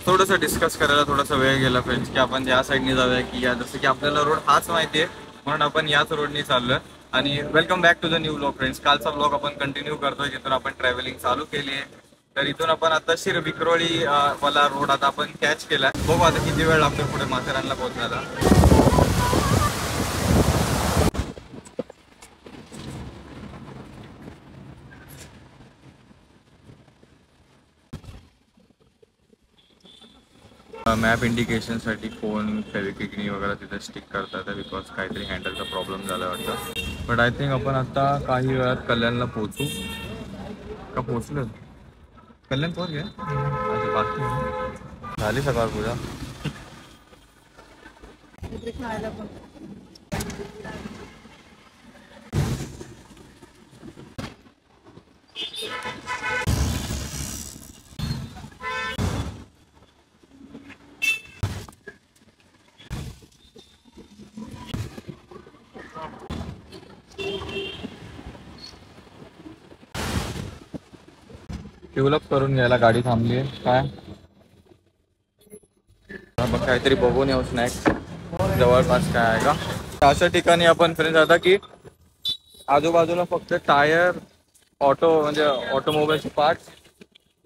थोडंसं डिस्कस करायला थोडासा वेळ गेला फ्रेंड्स, की आपण या साईडने जाऊया की या, जसं की आपल्याला रोड हाच माहिती आहे म्हणून आपण याच रोडने चाललोय. आणि welcome back to the new vlog friends. कालचा व्लॉग आपण कंटिन्यू करतोय जिथून आपण ट्रॅव्हलिंग चालू केली आहे. तर इथून आपण आता विक्रोळी वाला रोड आता आपण कॅच केलाय. बघू आता किती वेळ लागतो पुढे माथेरानला पोहोचायला. मॅप इंडिकेशनसाठी फोन फेविक्विकनी वगैरे तिथे स्टिक करतात बिकॉज काहीतरी हँडलचा प्रॉब्लेम झाला वाटतं. बट आय थिंक आपण आता काही वेळात कल्याणला पोहोचू का पोहोचलो. कल्याण पोहोच घ्या. अच्छा बाकी झाली सकाळ पूजा. डेव्हलप करून घ्यायला गाडी थांबली आहे काय. मग काहीतरी बघून येऊ स्नॅक्स जवळपास काय आहे का. अशा ठिकाणी आपण फ्रेंड्स आता की आजूबाजूला फक्त टायर ऑटो म्हणजे ऑटोमोबाईलचे पार्ट्स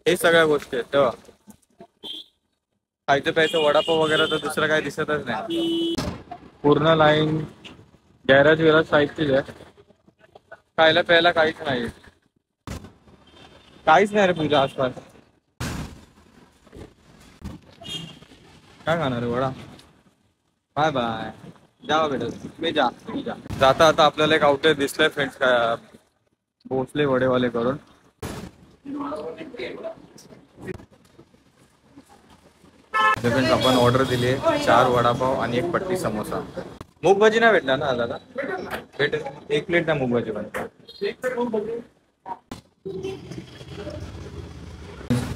हे सगळ्या गोष्टी आहेत. तेव्हा खायचं प्यायचं वडापाव वगैरे तर दुसरं काही दिसतच नाही. पूर्ण लाईन गॅरेज विराज साईडचीच आहे. खायला प्यायला काहीच नाही. काहीच नाही रे पूजा आसपास. काय खाणार आहे वडा. Bye bye. जावा बेटा तुम्ही जा. जाता आता आपल्याला एक आउटलेट दिसलंय फ्रेंड्स काय भोसले वडेवाले करून. फ्रेंड्स आपण ऑर्डर दिली आहे 4 वडापाव आणि 1 पट्टी समोसा. मूग भाजी नाही भेटणार ना दादा. भेटेल 1 प्लेट ना मूग भाजी पण.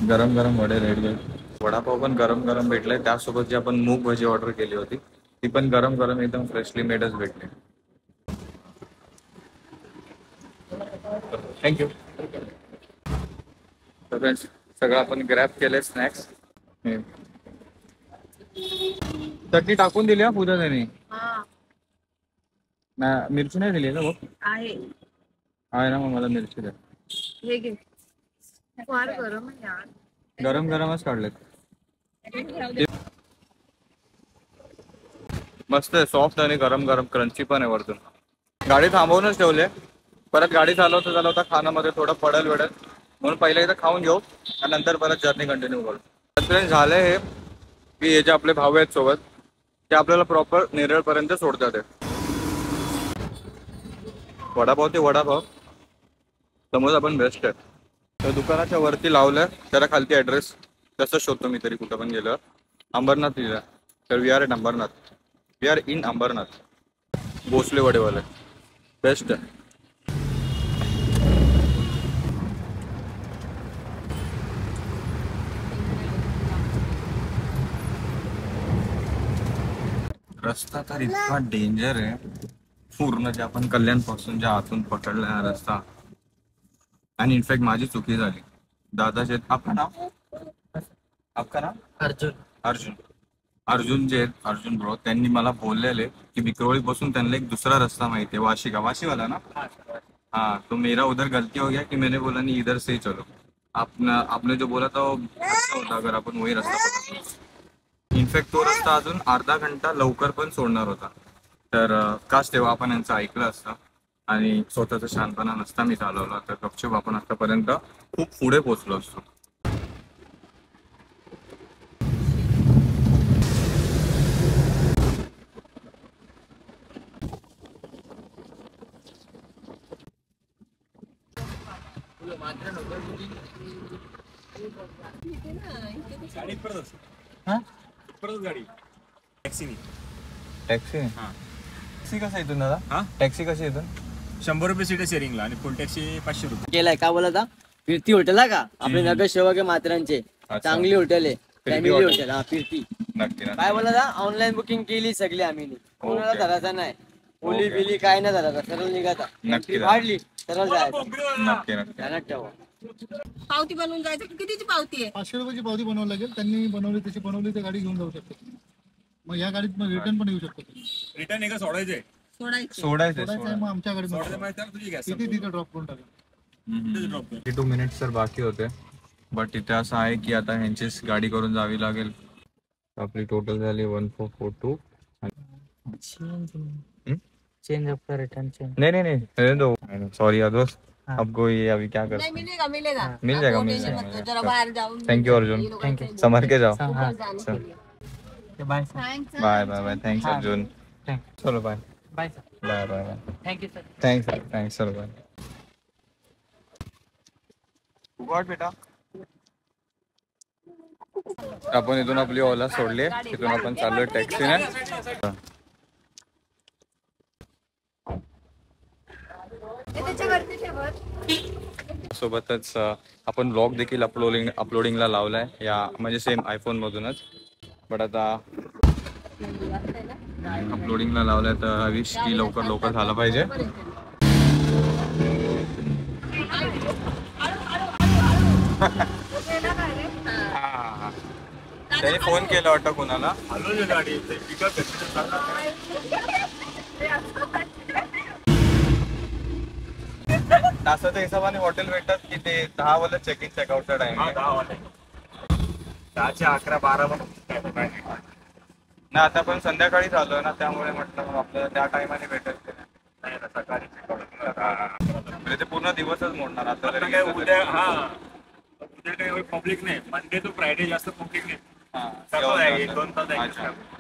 गरम गरम वडे रेडी आहे. वडापाव पण गरम गरम भेटलाय. त्यासोबत जी आपण मूग भाजी ऑर्डर केली होती ती पण गरम गरम एकदम फ्रेशली मेडच भेटली. थँक्यू. तर फ्रेंड्स सगळं आपण ग्रॅब केले स्नॅक्स. चटणी टाकून दिली हा पूजा त्याने. मिरची नाही दिली का बघ. आहे ना मग मला मिरची द्या. हे घे. फार गरम आहे यार. गरम गरमच काढलेत. मस्त आहे सॉफ्ट आणि गरम गरम क्रंची पण आहे वरतून. गाडी थांबवूनच ठेवले. परत गाडी चालवता खाणं मध्ये थोडं पडेल वेळेल म्हणून पहिले इथं खाऊन घेऊ आणि नंतर परत जर्नी कंटिन्यू करू. झालंय हे की हे जे आपले भाऊ आहेत सोबत ते आपल्याला प्रॉपर नेरळपर्यंत सोडतात. वडापाव ते वडापाव समोसा पण बेस्ट आहे. तर दुकानाच्या वरती लावलंय त्याला खालती ॲड्रेस तसं शोधतो मी तरी कुठं पण गेलं. अंबरनाथ लिहिलं तर we are in Ambarnath. We are in Ambarnath. Bhosale Vadewale best आहे. रस्ता तर इतका डेंजर आहे पूर्ण जे आपण कल्याण पासून ज्या आतून पकडला हा रस्ता. आणि इनफॅक्ट माझी चुकी झाली. दादाचे आपका नाव अर्जुन. अर्जुन अर्जुन जे आहेत अर्जुन ब्रो त्यांनी मला बोललेले की विक्रोळी पासून त्यांना एक दुसरा रस्ता माहिती आहे वाशी का वाशीवाला ना. हाँ तो मेरा उधर गलती हो गया कि मैंने बोला नहीं इधर से ही चलो. आपने जो बोला था वो अच्छा होता अगर आपण वही रस्ता पकडतो. इनफॅक्ट तो रस्ता अजून अर्धा घंटा लवकर पण सोडणार होता. तर काश तेव्हा आपण यांचं ऐकलं असतं आणि स्वतःचा शांतपणा नसता मी चालवला तर गपचूप आपण आतापर्यंत खूप पुढे पोहोचलो असतो. टॅक्सी कसा इथून दादा. टॅक्सी कशी इथून 100 रुपये सीट शेअरिंगला आणि फुल टॅक्सी 500 रुपये. केलाय का बोला फिरती हॉटेल आहे का आपले नगर सेवा मात्रांचे चांगली हॉटेल आहे. Family hotel. हा फिरती नक्की काय बोला ऑनलाईन बुकिंग केली सगळी आम्ही कोणाला धरायचा नाही. ओली बिली काय नाही झालं, सरळ निघायचा. नक्की Entry वाढली सरळ जायचं. नक्की नक्की. ध्यानात ठेवा. पावती बनवून जायचं. कितीची पावती आहे? 500 रुपयाची पावती बनवावी लागेल. त्यांनी बनवली तशी बनवली तर गाडी घेऊन जाऊ शकतो. मग या गाडीत मग रिटर्न पण येऊ शकतो. रिटर्न एका सोडायचंय. सोडायची. सोडायचं सोडायचं आहे मग आमच्या गाडीमध्ये सोडायचं माहिती आहे तुझी गॅस तिथे तिथे ड्रॉप करून टाका. ड्रॉप 2 मिनिट्स तर बाकी होते, बट इथे असं आहे की आता ह्यांचीच गाडी करून जावी लागेल. आपली टोटल झाली 1442. चेंज अप कर, रिटर्न चेंज. नहीं नहीं नहीं रहने दो, सॉरी यार दोस्त, आपको ये अभी क्या कर नाही मिलेगा मिलेगा. मिल जाएगा, आप मिल टेंशन जाएगा. मत लो, जरा बाहेर जाऊन. थैंक यू अर्जुन, ये लोग ऐसे ही संभाल के जाओ. ऊपर जाने के लिए. Bye Thanks. Bye bye bye, thanks Arjun. चलो bye bye sir. Bye bye bye. Thank you sir. Thanks thanks चलो बाय. उघड बेटा. आपण इथून आपली ओला सोडली, तिथून आपण चाललोय टॅक्सीने. सोबतच आपण ब्लॉग देखील अपलोडिंगला लावलाय, या म्हणजे सेम आयफोन मधूनच. बट आता अपलोडिंगला लावलाय तर विश की लवकर लवकर झालं पाहिजे. त्याने फोन केला वाटतं कोणाला. गाडी तासाच्या हिशोबाने हॉटेल भेटतात की ते 10 वाला चेक इन चेकआउटचा टाइम आहे. 10 चे 11 12 ना आता पण संध्याकाळी झालोय ना, त्यामुळे म्हटलं आपल्याला त्या टायमाने भेटेल. सकाळी म्हणजे ते पूर्ण दिवसच मोडणार आता आता तरी. काय उद्या उद्या काही पब्लिक नाही. मंडे टू फ्रायडे जास्त पब्लिक नाही. हा, सकाळ आहे 1-2 तास अच्छा. आहे.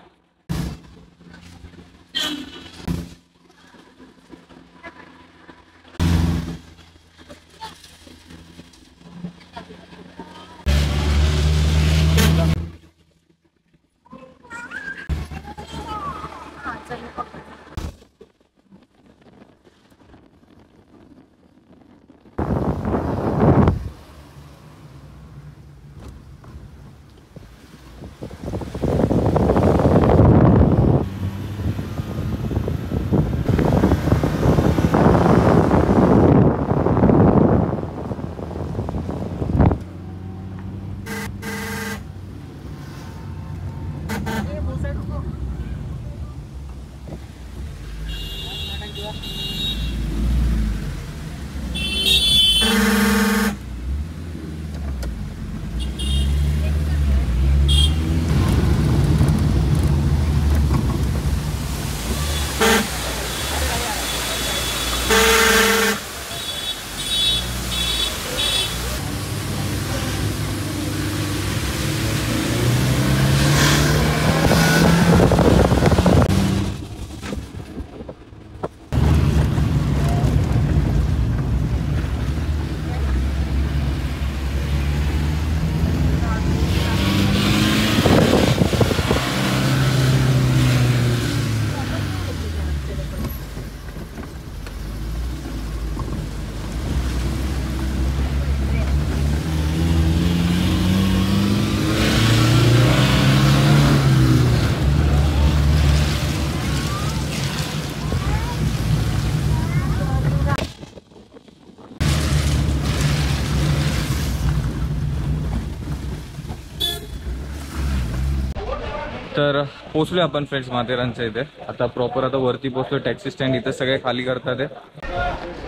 तर पोचलोय आपण फ्रेंड्स माथेरानच्या इथे. आता प्रॉपर आता वरती पोचलो, टॅक्सी स्टँड इथे सगळे खाली करतात.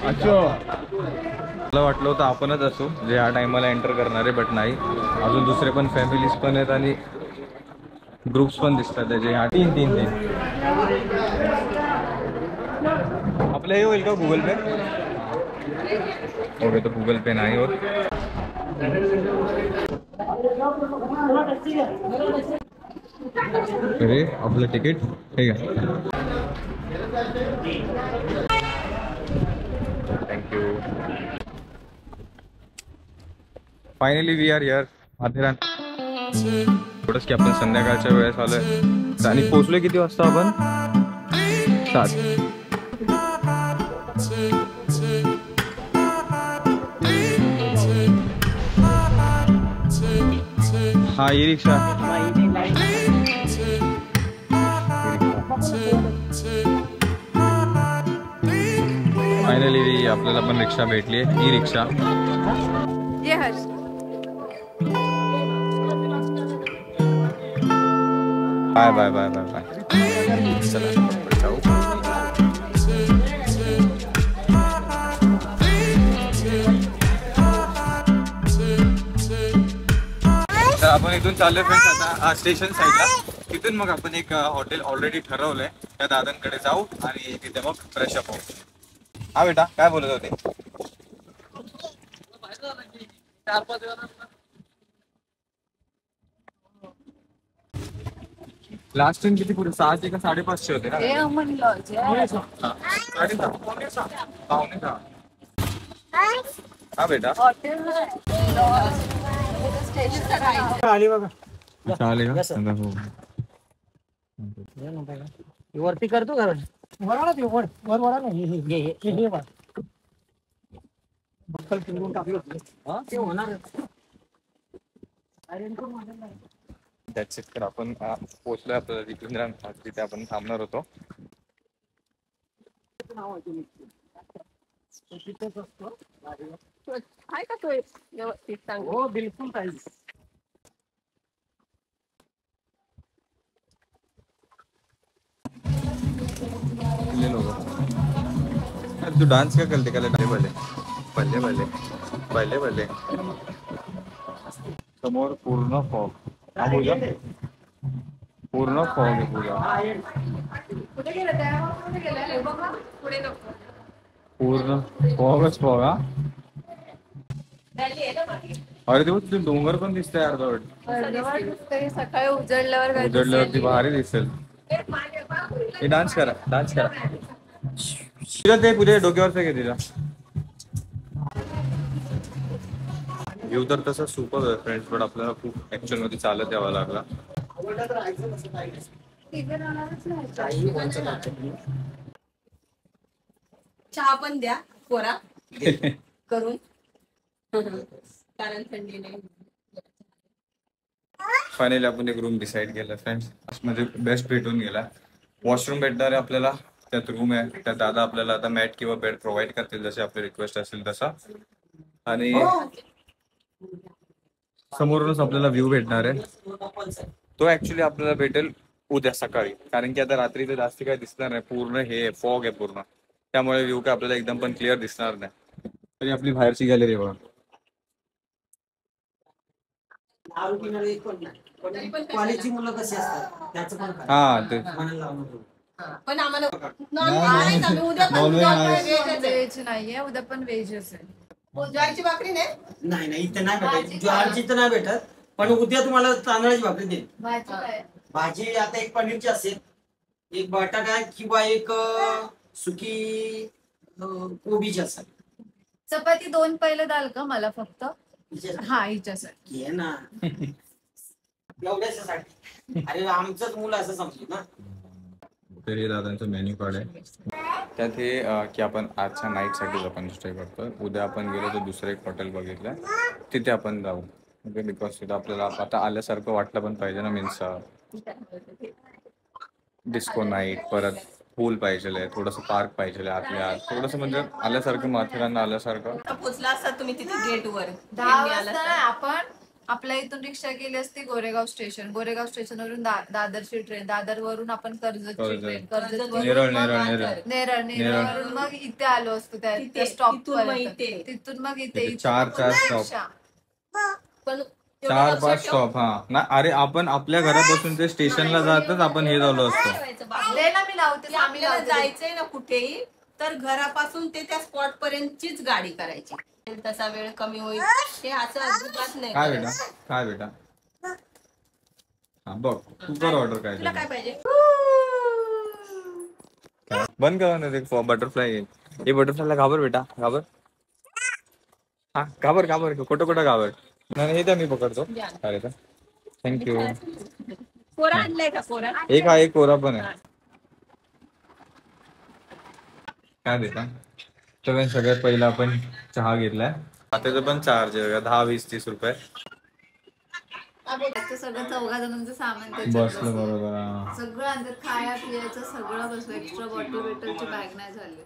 मला वाटलं होतं आपणच असू जे ह्या टायमाला एंटर करणारे, बट नाही, अजून दुसरे पण फॅमिलीज पण आहेत आणि ग्रुप्स पण दिसतात त्याचे. ह्या 3 आपलं हे होईल का गुगल पे? ओके, तर गुगल पे नाही होत. अरे आपलं तिकीट ठीक आहे, thank you. Finally we are here Matheran. थोडंच की आपण संध्याकाळच्या वेळेस आलोय आणि पोचलोय किती वाजता आपण? 7. हा ई रिक्षा. फायनली आपल्याला पण रिक्षा भेटली, ई रिक्षा. ये Harsh. Bye bye bye bye bye. चला आपण जाऊ. तर आपण इथून चाललोय फ्रेंड्स आता स्टेशन साईडला. तिथून मग आपण एक हॉटेल ऑलरेडी ठरवलंय, त्या दादांकडे जाऊ आणि तिथे मग फ्रेश अप होऊ. हा बेटा काय बोलत होते? लास्ट टाइम किती पुढे 600 का 550 होते ना? पावणे सहा. हा बेटा चालेल का? वरती करतो का? That's it. तर आपण पोहोचलोय आपल्याला तिथे आपण थांबणार होतो. आहे का तो व्यवस्थित चांगला? हो बिलकुल काही. तू डान्स क्या करते का? भले भले भले भले भले भले. समोर पूर्ण फॉग. हा पूजा पूर्ण फॉग आहे पूजा. कुठे गेलं त्या? कुठे गेलं? बघा पुढे नको. पूर्ण फॉगच फॉग. हा अरे तेव्हा तुझे डोंगर पण दिसतंय अर्धवट. सकाळी उजळल्यावर काय उजडल्यावरती भारी दिसेल. हे डान्स करा डान्स करा. तिला ते पूजा डोक्यावरचं घे तिला. व्ह्यू तर तसं सुपर आहे फ्रेंड्स, पण आपल्याला खूप ऍक्च्युअल मध्ये चालत यावं लागला. चहा पण द्या कोरा करून कारण थंडी नाही. फायनली आपण एक रूम डिसाईड केला फ्रेंड्स. म्हणजे बेस्ट भेटून गेला. वॉशरूम भेटणार आहे आपल्याला, त्यात रूम आहे. त्यात दादा आपल्याला आता मॅट किंवा बेड प्रोव्हाइड करतील जसे आपली रिक्वेस्ट असेल तसा. आणि समोरूनच आपल्याला व्ह्यू भेटणार आहे. तो ऍक्च्युली आपल्याला भेटेल उद्या सकाळी, कारण की आता रात्री तर जास्त काही दिसणार नाही. पूर्ण हे फॉग आहे पूर्ण, त्यामुळे व्ह्यू काय आपल्याला एकदम पण क्लिअर दिसणार नाही. तरी आपली बाहेरची गॅलरी बघा. कॉलेजची मुलं कशी असतात त्याचं पण काय? हा ते पण आम्हाला नाही, आम्ही उद्या पण व्हेज नाहीये, उद्या पण व्हेज असेल. ज्वारीची भाकरी नाही. नाही नाही इथे नाही भेटत. ज्वारीची तर नाही भेटत, पण उद्या तुम्हाला तांदळाची भाकरी देईल. भाजी काय? भाजी आता एक पनीरची असेल, एक बटाटा किंवा एक सुकी कोबीची असेल. चपाती 2 पहिलं द्याल का मला फक्त? हा हिच्यासाठी. घे ना एवढ्यासाठी. अरे आमचंच मुलं असं समजू ना. तर हे दादांचं मेन्यू कार्ड आहे. त्यात हे की आपण आजच्या नाईटसाठी आपण स्टे करतोय. उद्या आपण गेलो तर दुसरं एक हॉटेल बघितलं, तिथे आपण जाऊ. म्हणजे बिकॉज तिथं आपल्याला आता आल्यासारखं वाटलं पण पाहिजे ना. मीन्स डिस्को नाईट, परत पूल पाहिजे, थोडंसं पार्क पाहिजे आतल्या आत, थोडंसं म्हणजे आल्यासारखं माथेरानला आल्यासारखं. पोचला असता तुम्ही तिथे गेट वर 10 वाजता नाही, आपण आपल्या इथून रिक्षा केली असती गोरेगाव स्टेशन. गोरेगाव स्टेशनवरून दादरची ट्रेन, दादर वरून आपण कर्जतची ट्रेन, नेरळ नेरळ नेरळ नेरळवरून मग इथे आलो असतो त्या स्टॉप पर्यंत. तिथून मग इथे 4 स्टॉप, पण 4-5 स्टॉप. हा ना. अरे आपण आपल्या घरापासून ते स्टेशनला जातच आपण हे झालो असतो. दे ना, मी लावते. आम्ही आपल्याला जायचंय ना कुठेही, तर घरापासून ते त्या स्पॉट पर्यंतचीच गाडी करायची. तसा वेळ कमी होईल. हे असं अजिबात नाही. काय बेटा काय बेटा? हा बघ तू कर ऑर्डर. तुला काय पाहिजे? बंद करा ना ते बटरफ्लाय येईल. हे बटरफ्लायला घाबर बेटा, घाबर. हा घाबर घाबर, कुठं कुठं घाबर. नाही हे तर मी पकडतो. अरे का थँक्यू. कोरा आणलाय का? कोरा एक कोरा पण आहे. काय देता? तर सगळ्यात पहिला आपण चहा घेतलाय. त्याचं पण चार्ज आहे 10, 20, 30 रुपये. सगळं 4 जणांचं सामान त्याच्यात बसलं बसलं. बरोबर हा. सगळं अंदर खाया पियाचं सगळं बसलं. एक्स्ट्रा बॉटल बिटलची बॅग नाही झाली.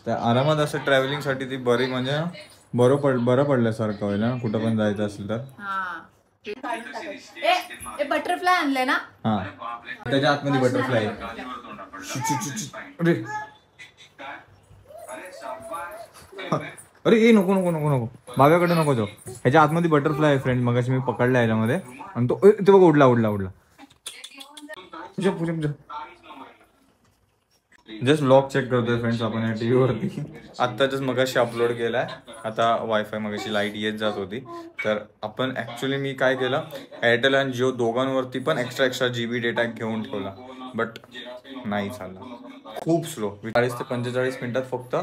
त्या आरामात असं ट्रॅव्हलिंग साठी ती बरी म्हणजे बरं पडल्यासारखं होईल ना कुठं पण जायचं असेल तर. हा ए बटरफ्लाय आणले ना. हा त्याच्या आतमध्ये बटरफ्लाय. अरे अरे ए नको नको नको नको बागाकडे नको जाऊ. ह्याच्या आतमध्ये बटरफ्लाय आहे फ्रेंड. मगाशी मी पकडला ह्याच्यामध्ये आणि तो ते बघ उडला उडला उडला. जस्ट व्लॉग चेक करतोय फ्रेंड्स आपण या टीव्ही वरती. आता जस्ट मगाशी अपलोड केलाय. आता वायफाय मगाशी लाईट येत जात होती तर आपण ऍक्च्युली मी काय केलं एअरटेल आणि जिओ दोघांवरती पण एक्स्ट्रा GB डेटा घेऊन ठेवला बट नाही चालला. खूप स्लो. 40 ते 45 मिनिटात फक्त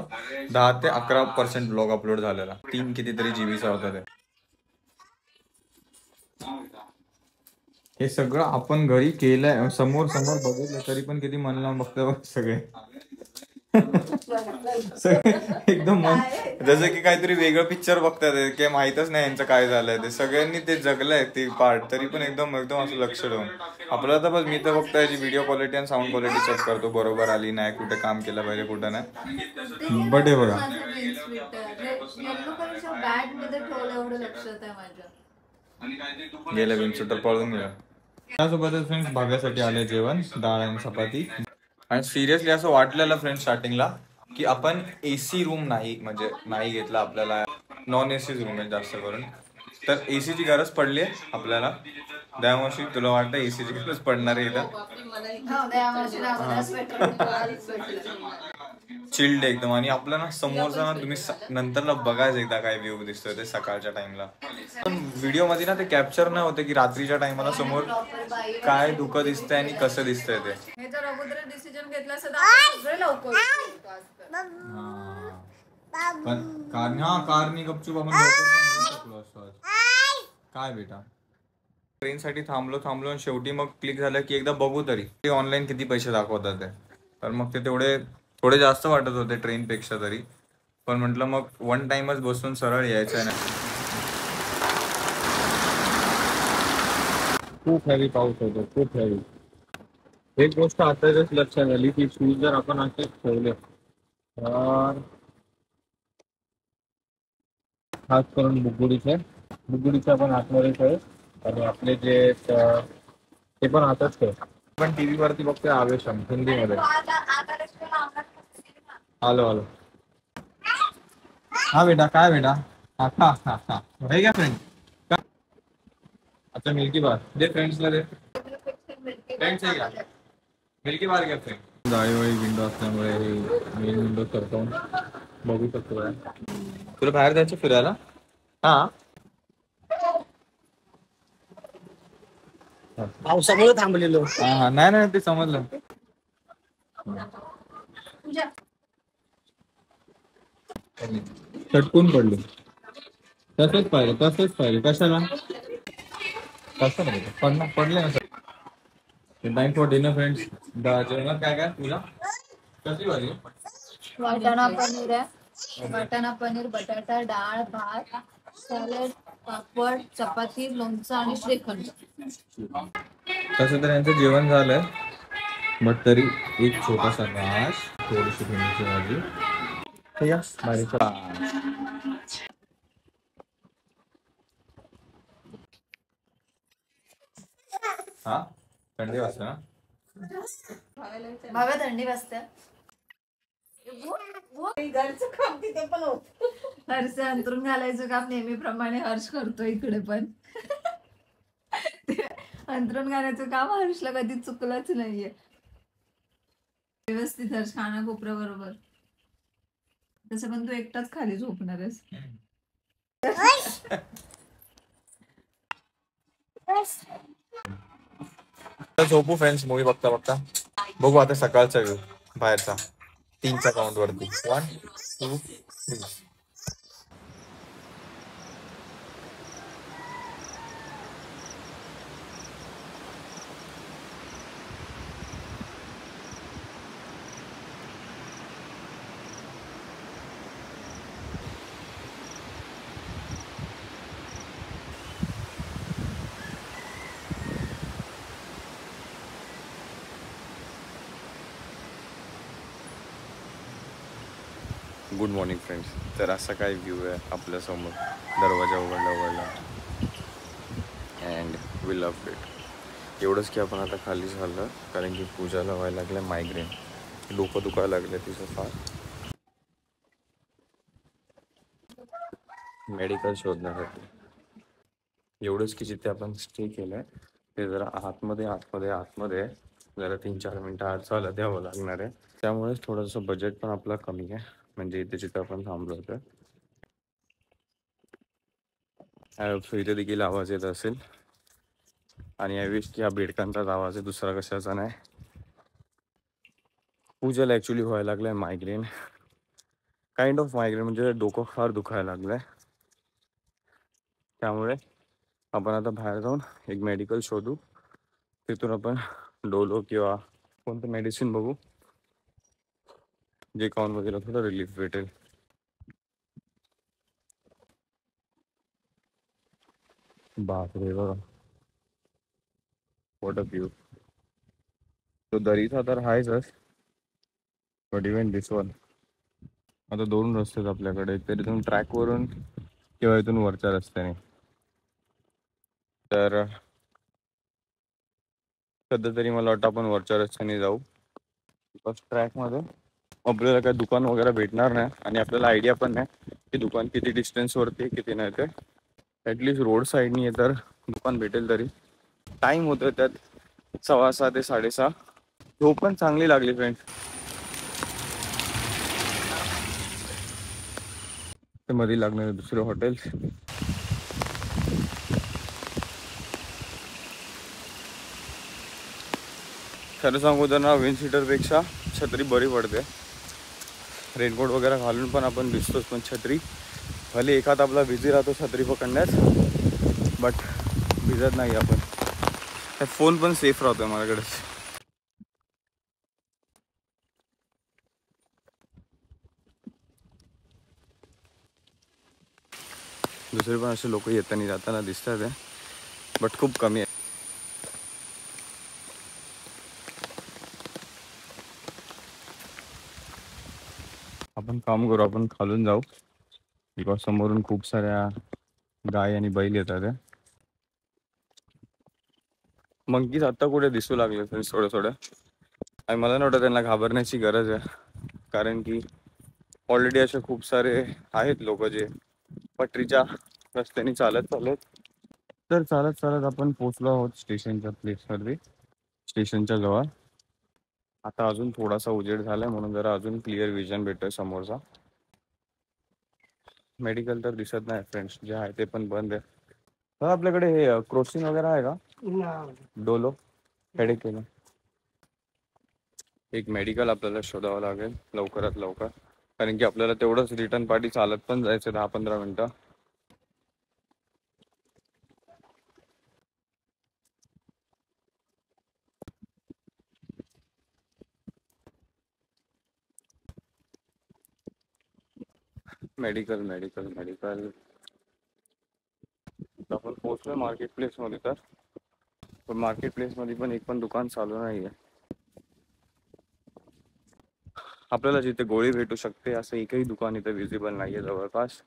10 ते 11% ब्लॉग अपलोड झालेला. 3 कितीतरी GBचा होता ते. हे सगळं आपण घरी केलंय समोर बघितलं तरी पण किती मन लावून बघतोय सगळे. एकदम मन जसं की काहीतरी वेगळं पिक्चर बघतात की माहितच नाही यांचं काय झालंय. ते सगळ्यांनी ते जगलंय ते पार्ट तरी पण एकदम असं लक्ष ठेवून. आपल्याला तर बस मी तर फक्त याची व्हिडिओ क्वालिटी आणि साऊंड क्वालिटी चेक करतो बरोबर आली नाही कुठे काम केलं पाहिजे कुठं नाही. बट हे बघा बॅग मध्ये ठेवलं एवढं लक्षात आहे माझ्या. गेलं विंचुटर पळून गेलं. त्यासोबतच फ्रेंड्स भाग्यासाठी आले जेवण डाळ आणि चपाती. आणि सिरियसली असं वाटलेलं फ्रेंड्स स्टार्टिंगला की आपण AC रूम नाही घेतला. आपल्याला नॉन AC रूम आहे जास्त करून. तर AC ची गरज पडली आहे आपल्याला. त्यावर्षी तुला वाटतं AC ची गरज पडणार आहे इथं. चिल्ड एकदम. आणि आपलं ना समोरचा ना तुम्ही नंतर बघायचं एकदा काय व्ह्यू दिसतोय ते सकाळच्या टाइमला. पण व्हिडिओ मध्ये ना ते कॅप्चर नाही होते की रात्रीच्या टाइमला समोर काय धुकं दिसतंय आणि कसं दिसतंय ते. हे जर अगोदर डिसिजन घेतला असता तर आपण सगळे लवकर पण कारनी गपचूप आपण लवकर पण येऊ शकलो असतो आज. काय बेटा ट्रेन साठी थांबलो आणि शेवटी मग क्लिक झालं की एकदा बघू तरी ते ऑनलाईन किती पैसे दाखवतात ते. तर मग ते थोडे जास्त वाटत होते ट्रेन पेक्षा तरी. पण म्हटलं मग वन टाइमच बसून सरळ यायचं ना. खूप हेवी पाऊस होतो खूप हेवी. एक गोष्ट आता जस्ट लक्षात आली की शूज जर आपण असे ठेवले तर खास करून बुगुडीचे आपण आतमध्ये ठेव आणि आपले जे ते पण आताच ठेव. पण टीव्ही वरती बघतोय आवेशम हिंदीमध्ये. आलो हा बेटा काय बेटा हा हे घ्या फ्रेंड. अच्छा मिल्की बार दे फ्रेंड्सला दे. फ्रेंड्स आहे का मिल्की बार घ्या फ्रेंड. जाळीवाळी विंडो असल्यामुळे मेन विंडो सरकवून बघू शकतो. तुला बाहेर जायचं फिरायला. हा पावसामुळे थांबलेलो. हा नाही ते समजलं. चटकून पडले. तसंच पाहिजे कशाला कसं पडले ना. Time for dinner friends. जेवणात काय तुला कसली भाजी. वाटाणा पनीर बटाटा डाळ भात सॅलड पापड चपाती लोणचं आणि श्रीखंड. तसं तर यांचं जेवण झालंय बट तरी एक छोटासा घास थोडीशी भेंडीची भाजी. हा थंडी वाजते ना. भाव्या थंडी वाजते. घरचं काम तिथे पण होत. हर्ष अंतरून घालायचं काम नेहमीप्रमाणे हर्ष करतो इकडे पण. अंतरून घालायचं काम हर्षला कधी चुकलंच नाहीये. व्यवस्थित हर्ष खाना कोपऱ्या बरोबर. तसं पण तू एकटाच खाली झोपणार आहेस. झोपू फ्रेंड्स मूवी बघता बघू आता सकाळचा व्ह्यू बाहेरचा 3च्या काउंट वरती 1 2 3. Good morning friends. तर असा काय व्ह्यू आहे आपल्यासमोर, दरवाजा उघडला अँड वी लव्ह इट. एवढंच की आपण आता खाली झालं कारण की पूजाला व्हायला लागलं मायग्रेन, डोकं दुखायला लागलं तिचं फार. मेडिकल शोधण्यासाठी. एवढंच की जिथे आपण स्टे केलं आहे ते जरा आतमध्ये जरा 3-4 मिनटं आत चालत द्यावं लागणार आहे. त्यामुळेच थोडंसं बजेट पण आपलं कमी आहे, म्हणजे इथे जिथं आपण थांबलो होतं. इथे देखील आवाज येत असेल आणि आय विश की हा बेडकांचाच आवाज आहे, दुसरा कशाचा नाही. पूजाला ॲक्च्युली व्हायला लागलं आहे मायग्रेन, काइंड ऑफ मायग्रेन, म्हणजे डोकं फार दुखायला लागलं आहे. त्यामुळे आपण आता बाहेर जाऊन एक मेडिकल शोधू, तिथून आपण डोलो किंवा कोणतं मेडिसिन बघू जे खाऊन वगैरे थोडं रिलीफ भेटेल. बापरे बघा, वॉट अ व्ह्यू. तो दरीचा तर आहेच, बट इव्हन दिस वन. आता 2 रस्ते आहेत आपल्याकडे, तरी इथून ट्रॅकवरून किंवा इथून वरच्या रस्त्याने. तर सध्या तरी मला वाटतं आपण वरच्या रस्त्याने जाऊ. फर्स्ट ट्रॅकमध्ये आपल्याला काही दुकान वगैरे भेटणार नाही आणि आपल्याला आयडिया पण नाही की दुकान किती डिस्टन्सवरती किती नाही. ते ॲटलिस्ट रोड साईडनी आहे तर दुकान भेटेल. तरी टाईम होतो त्यात 6:15 ते 6:30. झोप पण चांगली लागली फ्रेंड्स. ते मध्ये लागणारे दुसरे हॉटेल्स. खरं सांगू तर ना, विंड सीटरपेक्षा छत्री बरी पडते. रेनकोट वगैरे घालून पण आपण भिजतोच, पण छत्री भले एखादा आपला बिझी राहतो छत्री पकडण्यात, बट भिजत नाही आपण. त्यात फोन पण सेफ राहतोय माझ्याकडे. दुसरे पण असे लोक येताना जाताना दिसतात आहे, बट खूप कमी आहे. आपण काम करू, आपण खालून जाऊ, बिकॉज समोरून खूप साऱ्या गाय आणि बैल येतात आहे. मंकीज आत्ता कुठे दिसू लागले थोडं आणि मला नाही वाटत त्यांना घाबरण्याची गरज आहे, कारण की ऑलरेडी असे खूप सारे आहेत लोक जे पटरीच्या रस्त्याने चालत आपण पोचलो आहोत स्टेशनच्या प्लेसवरती, स्टेशनच्या जवळ. आता अजून थोडासा उजेड झालाय म्हणून जरा अजून क्लिअर विजन भेटतोय समोरचा. मेडिकल तर दिसत नाही फ्रेंड्स, जे आहे ते पण बंद आहे. तर आपल्याकडे हे क्रोसिन वगैरे आहे का? डोलो हेडेक केलं. एक मेडिकल आपल्याला शोधावं लागेल लवकरात लवकर, कारण की आपल्याला तेवढंच रिटर्न पार्टी चालत पण जायचं 10-15 मिनटं. मेडिकल आपण पोहोचलोय मार्केट प्लेस मध्ये. तर पण मार्केट प्लेस मध्ये पण एक पण दुकान चालू नाहीये. आपल्याला जिथे गोळी भेटू शकते असं एकही दुकान इथे विजिबल नाहीये जवळपास.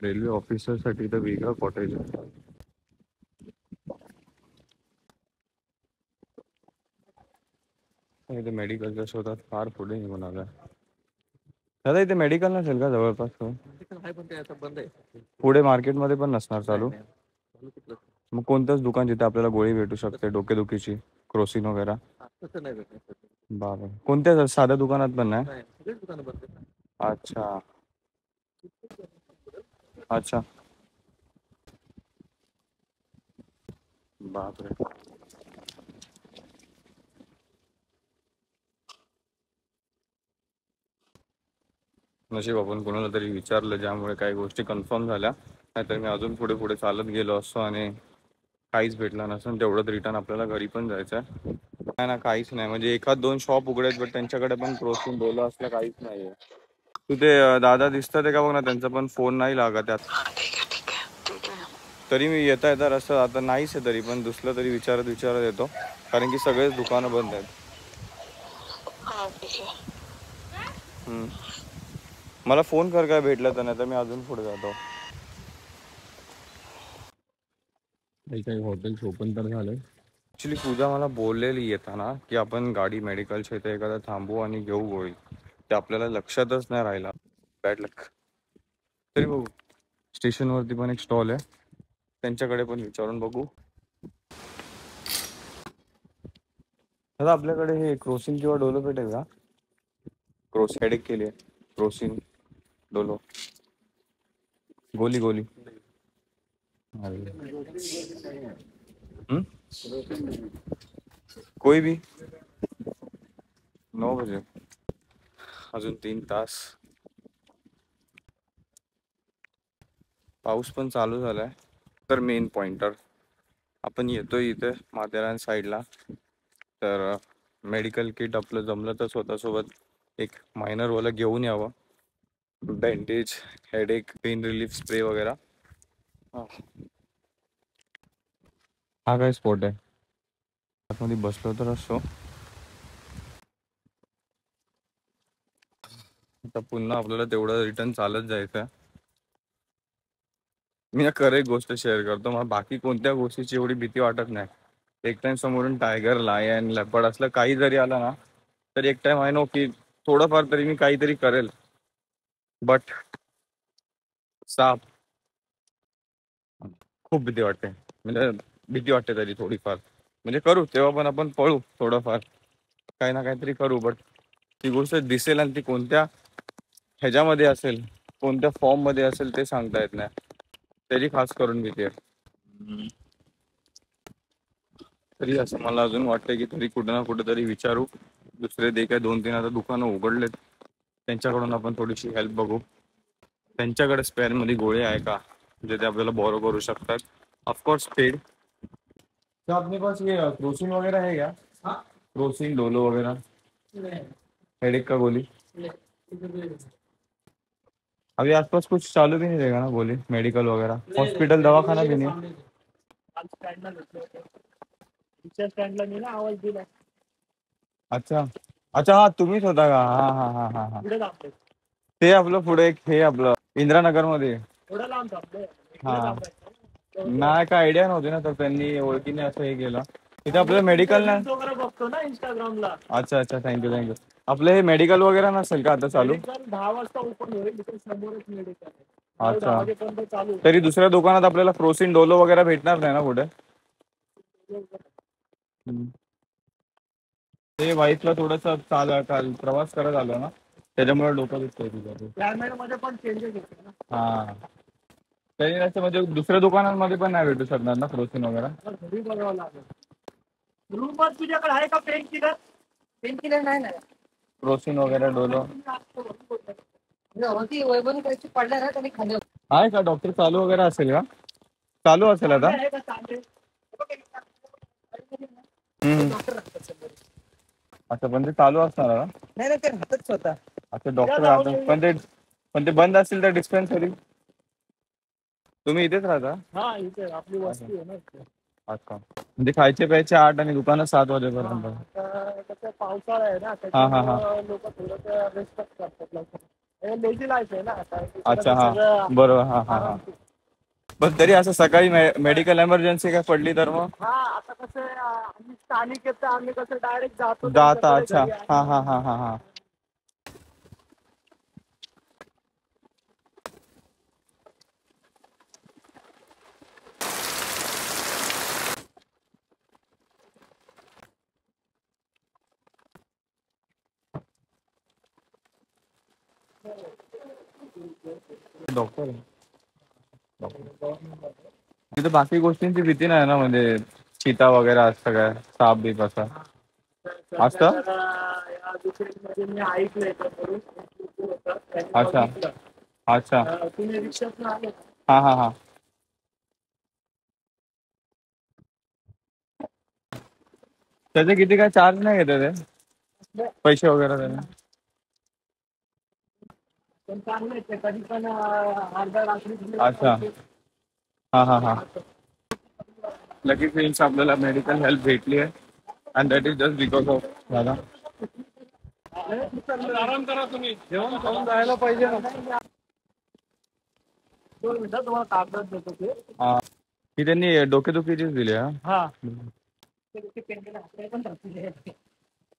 रेल्वे ऑफिसरसाठी तर वेगळं कॉटेज आहे. इथे मेडिकलच्या शोधात फार पुढे निघून आला. दादा इथे मेडिकल नसेल का जवळपास? पुढे मार्केटमध्ये पण नसणार चालू? मग कोणतंच दुकान जिथे आपल्याला गोळी भेटू शकते डोकेदुखीची, क्रोसिन वगैरे? बाबा, कोणत्या साध्या दुकानात पण नाही? अच्छा अच्छा, बापरे. नशीब आपण कोणाला तरी विचारलं, ज्यामुळे काही गोष्टी कन्फर्म झाल्या. नाहीतर मी अजून पुढे चालत गेलो असतो आणि काहीच भेटलं नसून तेवढंच रिटर्न आपल्याला घरी पण जायचं आहे. नाही ना, काहीच नाही. म्हणजे 1-2 शॉप उघडे आहेत, बट त्यांच्याकडे पण क्रोसिन डोलो असलं काहीच नाहीये. तू ते दादा दिसतात ते का बघ ना, त्यांचा पण फोन नाही लागत त्यात. तरी मी येता रस्त्यात आता नाहीच आहे, तरी पण दुसरं तरी विचारत येतो, कारण की सगळेच दुकानं बंद आहेत. मला फोन कर काय भेटलं तर, नाही तर मी अजून पुढे जातो. काही हॉटेल्स ओपन तर झाले. ॲक्च्युली पूजा मला बोललेली येताना की आपण गाडी मेडिकलच्या इथे एखादा थांबू आणि घेऊ गोळी. ते आपल्याला लक्षातच नाही राहिला. बॅड लक. तरी बघू, स्टेशनवरती पण एक स्टॉल आहे, त्यांच्याकडे पण विचारून बघू. दादा आपल्याकडे हे क्रोसिन किंवा डोलो भेटेल का? क्रोस हेडेक केली आहे, क्रोसिन डोलो गोली गोली. हम्म? कोई भी 9 बजे. अजून 3 तास. पाऊस पण चालू झालाय. तर मेन पॉइंटर आपण येतोय इथे माथेरान साईडला. तर मेडिकल किट आपलं जमलं तर स्वतःसोबत एक मायनरवाला घेऊन यावं. Bandage, headache, pain relief spray वगैरे. हा काय स्पॉट आहे, आतमध्ये बसलो तर असतो. आता पुन्हा आपल्याला तेवढं रिटर्न चालत जायचं. मी ना खरं एक गोष्ट शेअर करतो, मला बाकी कोणत्या गोष्टीची एवढी भीती वाटत नाही. एक टाइम समोरून टायगर, लायन, लेपर्ड असलं काही जरी आलं ना, तर एक टाइम आहे नो की थोडंफार तरी मी काहीतरी करेल. बट साप खूप भीती वाटते. म्हणजे भीती वाटते तरी थोडीफार. म्हणजे करू तेव्हा पण आपण पळू थोडंफार, काही ना काहीतरी करू. बट ती गोष्ट दिसेल आणि ती कोणत्या ह्याच्यामध्ये असेल, कोणत्या फॉर्म मध्ये असेल ते सांगता येत नाही. त्याची खास करून भीती आहे. तरी असं मला अजून वाटतं की तरी कुठं ना कुठं तरी विचारू. दुसरे जे काय 2-3 आता दुकानं उघडलेत, त्यांच्याकडून आपण थोडीशी हेल्प बघू. त्यांच्याकडे स्पेअर मध्ये गोळे आहे का जे ते आपल्याला बोरो करू शकतात. Of course paid. तो अपने पास ये क्रोसिन वगैरह है क्या? क्रोसिन डोलो वगैरह, हेडेक का गोली. अभी आसपास कुछ चालू भी नहीं रहेगा ना गोली मेडिकल वगैरह, हॉस्पिटल दवाखाना भी नहीं. अच्छा अच्छा, हा तुम्हीच होता का? हा हा हा हा हा. ते आपलं पुढे एक हे आपलं इंदिरानगर मध्ये. हा नाही काय आयडिया नव्हती ना, तर त्यांनी ओळखीने असं हे केलं. इथे आपलं मेडिकल ना बघतो ना इंस्टाग्रामला. अच्छा अच्छा, थँक्यू थँक्यू. आपलं हे मेडिकल वगैरे नसेल का आता चालू? 10 वाजता ओपन होईल, समोरच मेडिकल. अच्छा, तरी दुसऱ्या दुकानात आपल्याला क्रोसिन डोलो वगैरे भेटणार नाही ना कुठे? ते वाईफला थोडस काल प्रवास करत आलो ना, त्याच्यामुळे डोकं दुखतंय तुझं. पण चेंजेस होते ना. हा तरी असं म्हणजे दुसऱ्या दुकानांमध्ये पण नाही भेटू शकणार ना क्रोसिन वगैरे? घरी बघावं लागेल. रूमवर तुझ्याकडे आहे का पेन किलर? पेन किलर नाही ना. क्रोसिन वगैरे डोलो होती, वैभवने पैसे पडले ना त्यांनी खाली. आहे का डॉक्टर चालू वगैरे असेल का? चालू असेल आता. अच्छा, पण ते चालू असणार का? नाही ते राहतच होता. अच्छा डॉक्टर राहतात, पण ते बंद असतील तर डिस्पेन्सरी. तुम्ही इथेच राहता? हा इथे आपली वस्ती आहे ना. अच्छा, म्हणजे खायचे प्यायचे 8 आणि दुकानं 7 वाजेपर्यंत. पावसाळा आहे ना, त्याच्यामुळे लोक थोडंसं रेस्पेक्ट करतात. लेझी लाईफ आहे ना. अच्छा हा बरोबर. हा हा हा. पण तरी असं सकाळी मेडिकल इमर्जन्सी काय पडली तर मग? हा आता कसं आम्ही स्थानिक येतं, आम्ही कसं डायरेक्ट जाता. अच्छा हा हा हा हा हा. डॉक्टर तिथे बाकी गोष्टींची भीती नाही ना, म्हणजे चिता वगैरे असतं काय, साप बीप असं असतं? अच्छा अच्छा हा हा हा. त्याचे किती काय चार्ज नाही घेते ते पैसे वगैरे त्याने? अच्छा हा हा हा. लगेच मीन्स आपल्याला मेडिकल हेल्प भेटली आहे, and that is just because of दादा. आराम करा तुम्ही. जेवण खाऊन जायला पाहिजे ना. हा ही त्यांनी डोकेदुखीचीच दिली हा. हा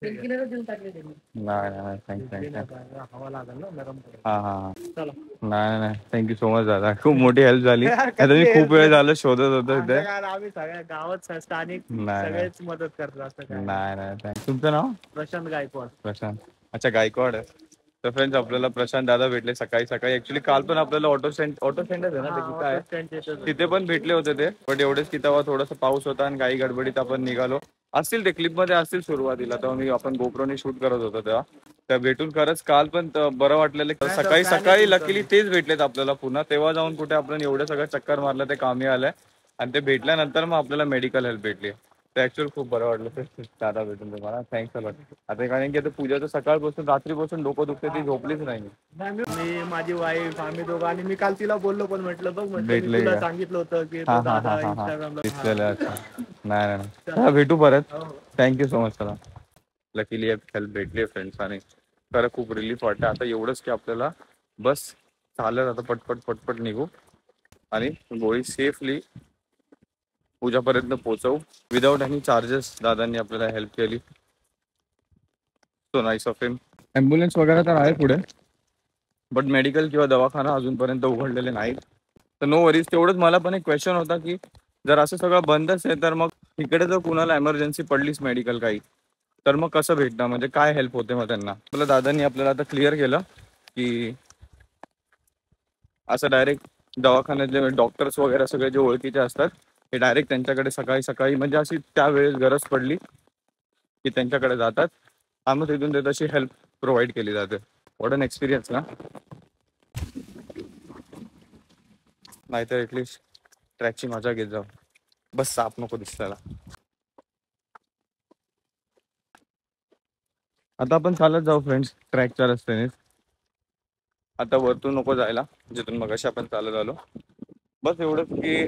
नाही नाही थँक्यू. हवा लागेल ना गरम करून. हा हा हा. चला. नाही नाही थँक्यू सो मच दादा, खूप मोठी हेल्प झाली. आता मी खूप वेळ झालं शोधत होतो इथे. आम्ही सगळ्या गावात स्थानिक नाही नाही सगळेच मदत करतात असं काय नाही नाही thank- तुमचं नाव प्रशांत गायकवाड. प्रशांत. अच्छा गायकवाड आहे. तर फ्रेंड्स आपल्याला प्रशांत दादा भेटले सकाळी सकाळी. ऍक्च्युली काल पण आपल्याला ऑटो सेंटर आहे ना ते कुठं आहे तिथे पण भेटले होते ते, पण एवढेच की तेव्हा थोडासा पाऊस होता आणि काही गडबडीत आपण निघालो. असतील ते क्लिप मध्ये असतील सुरुवातीला, तेव्हा मी आपण गोप्रोने शूट करत होतो तेव्हा. त्या भेटून खरंच काल पण बरं वाटलेलं. सकाळी सकाळी लकीली तेच भेटलेत आपल्याला पुन्हा. तेव्हा जाऊन कुठे आपण एवढं सगळं चक्कर मारलं ते कामी आलंय. आणि ते भेटल्यानंतर मग आपल्याला मेडिकल हेल्प भेटली. ते ऍक्च्युअली खूप बरं वाटलं ते दादा भेटून तुम्हाला. Thanks a lot. आता कारण की आता पूजाचं सकाळपासून रात्रीपासून डोकं दुखते, ती झोपलीच नाही. मी माझी वाईफ आम्ही दोघं, आणि मी काल तिला बोललो पण म्हटलं बघ म्हटलं मी भेटले तुला का? सांगितलं होतं की हा तो हा हा दादा हा हा इंस्टाग्रामला. दिसलेलं आहे. अच्छा नाही नाही नाही. चला भेटू परत. Thank you so much. चला लकीली हेल्प भेटली फ्रेंड्स आणि खरं खूप रिलीफ वाटतं. आता एवढंच की आपल्याला बस चालत आता पटपट पटपट निघू आणि गोळी सेफली पूजापर्यंत पोहोचवू विदाऊट एनी चार्जेस. दादांनी आपल्याला हेल्प केली. So nice of him. Ambulance वगैरे तर आहे पुढे, बट मेडिकल किंवा दवाखाना अजूनपर्यंत उघडलेले नाहीत. तर नो वरीज. तेवढंच मला पण एक क्वेश्चन होता की जर असं सगळं बंदच आहे तर मग इकडे जर कुणाला एमर्जन्सी पडलीच मेडिकल काही, तर मग कसं भेटणार, म्हणजे काय हेल्प होते मग त्यांना. आपल्या दादांनी आपल्याला आता क्लिअर केलं की असं डायरेक्ट दवाखान्यातले डॉक्टर्स वगैरे सगळे जे ओळखीचे असतात हे डायरेक्ट त्यांच्याकडे सकाळी सकाळी म्हणजे अशी त्यावेळेस गरज पडली की त्यांच्याकडे जातात आणि मग तिथून ते तशी हेल्प प्रोव्हाइड केली जाते. वॉट अन एक्सपिरियन्स ना. नाहीतर ॲटलिस्ट ट्रॅकची मजा घेत जाऊ. बस साप नको दिसायला. आता आपण चालत जाऊ फ्रेंड्स ट्रॅकच्या रस्त्याने. आता वरतून नको जायला जिथून मगाशी आपण चालत आलो. बस एवढंच की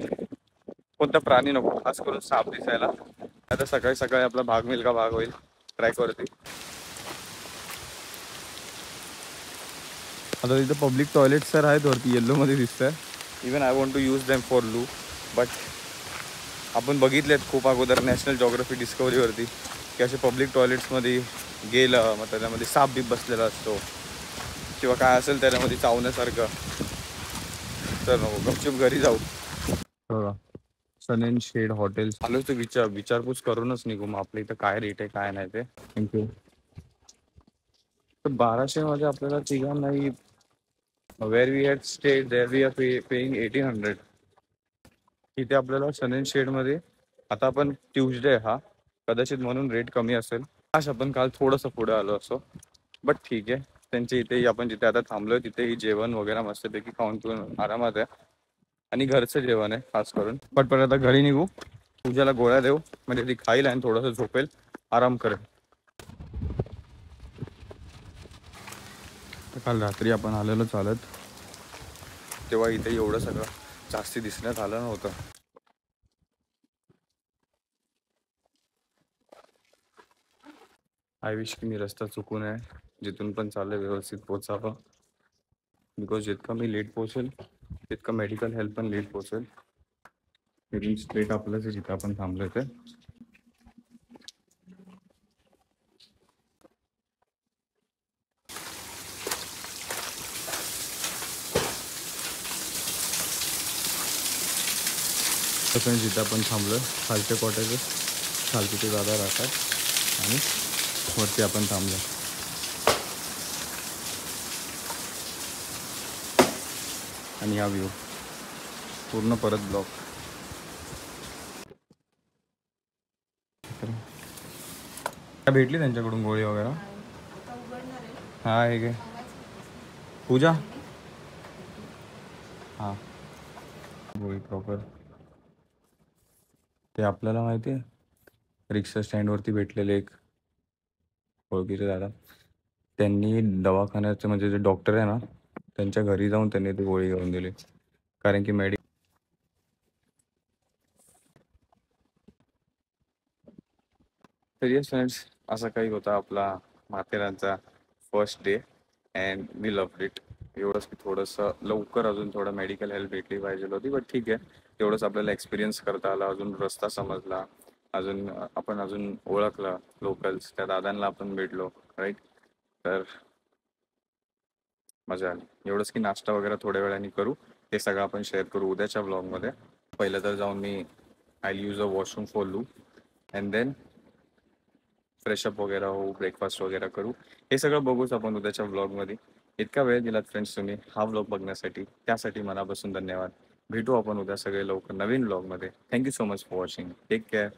कोणता प्राणी नको, खास करून साप दिसायला. आता सकाळी सकाळी आपला भाग मिल्खा भाग होईल ट्रॅकवरती. आता तिथे पब्लिक टॉयलेट्स तर आहेत वरती, येल्लोमध्ये दिसत आहे. Even I want to use them for loo, but आपण बघितलेत खूप अगोदर नॅशनल जॉग्राफी डिस्कवरीवरती की असे पब्लिक टॉयलेट्समध्ये गेलं मग त्याच्यामध्ये साप बीप बसलेला असतो किंवा काय असेल त्याच्यामध्ये चावण्यासारखं, तर नको, गपचूप घरी जाऊ. बघा सन अँड शेड हॉटेल आलो तर विचारपूस करूनच निघू मग आपल्या इथं काय रेट आहे काय नाही ते. थँक्यू. तर 1200 मध्ये आपल्याला तिघांनाही where we had stay there we are paying 1800. इथे आपल्याला सन अँड शेडमध्ये आता आपण ट्यूजडे हा कदाचित म्हणून रेट कमी असेल. आज आपण काल थोडंसं पुढे आलो असो, बट ठीक आहे. त्यांच्या इथेही आपण जिथे आता थांबलोय तिथेही जेवण वगैरे मस्तपैकी खाऊन पिऊन आरामात आहे आणि घरचं जेवण आहे खास करून. पटपट आता घरी निघू, पूजाला गोळ्या देऊ म्हणजे ती खाईल आणि थोडंसं झोपेल, आराम करेल. काल रात्री आपण आलेलो चालत, तेव्हा इथे एवढं सगळं जास्ती दिसण्यात आलं नव्हतं. आय विश की मी रस्ता चुकू नये, जिथून पण चाललंय व्यवस्थित पोचावं. बिकॉज जितकं मी लेट पोहोचेल तितकं मेडिकल हेल्प पण लेट पोहोचेल. इथून स्ट्रेट आपल्याच जिथं आपण थांबलोय ते. पण जिथं आपण थांबलोय खालच्या कॉटेजेस खालती ते दादा राहतात आणि वरती आपण थांबलो. आणि हा व्ह्यू पूर्ण परत ब्लॉक. काय भेटली त्यांच्याकडून गोळी वगैरे? आता उघडणार आहे. हा हे घे पूजा. हा गोळी प्रॉपर. ते आपल्याला माहिती आहे रिक्षा स्टँडवरती भेटलेले एक ओळखीचे दादा, त्यांनी दवाखान्याचे म्हणजे जे डॉक्टर आहे ना त्यांच्या घरी जाऊन त्यांनी ती गोळी घेऊन दिली. कारण की सिरियस फ्रेंड्स असा काही होता आपला माथेरानचा first day and we love it. एवढंच की थोडंसं लवकर अजून थोडं मेडिकल हेल्प भेटली पाहिजे होती, बट ठीक आहे. तेवढंच आपल्याला एक्सपिरियन्स करता आला, अजून रस्ता समजला, अजून आपण अजून ओळखलं लोकल्स, त्या दादांना आपण भेटलो, राईट. तर मजा आली. एवढंच की नाश्ता वगैरे थोड्या वेळाने करू, ते सगळं आपण शेअर करू उद्याच्या ब्लॉगमध्ये. पहिलं तर जाऊन मी I use a washroom for loo and then fresh up वगैरे होऊ, ब्रेकफास्ट वगैरे करू. हे सगळं बघूच आपण उद्याच्या ब्लॉगमध्ये. इतका वेळ दिलात फ्रेंड्स तुम्ही हा ब्लॉग बघण्यासाठी, त्यासाठी मनापासून धन्यवाद. भेटू आपण उद्या सगळे लवकर नवीन ब्लॉगमध्ये. Thank you so much for watching. Take care.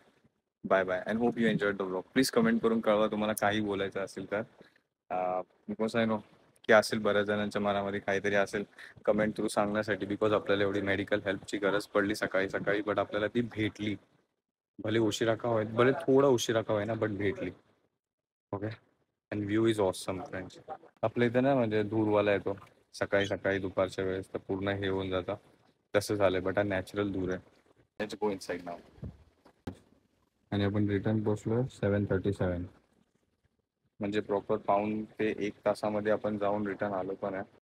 Bye bye and hope you enjoyed the blog. Please comment करून कळवा तुम्हाला काही बोलायचं असेल तर. बिकॉज आय नो की असेल बऱ्याच जणांच्या मनामध्ये काहीतरी असेल कमेंट थ्रू सांगण्यासाठी, बिकॉज आपल्याला एवढी मेडिकल हेल्पची गरज पडली सकाळी सकाळी, बट आपल्याला ती भेटली. भले उशिरा का होय, भले थोडा उशिरा का होय ना, बट भेटली. Okay. And view is awesome friends. आपल्या इथं ना म्हणजे धूरवाला येतो सकाळी सकाळी दुपारच्या वेळेस, तर पूर्ण हे होऊन जातं. तसं झालंय, बट हा नॅचरल धूर आहे. लेट्स गो इनसाइड नाव. आणि आपण रिटर्न पोचलो 7:37, म्हणजे प्रॉपर पाऊण ते 1 तासामध्ये आपण जाऊन रिटर्न आलो पण आहे.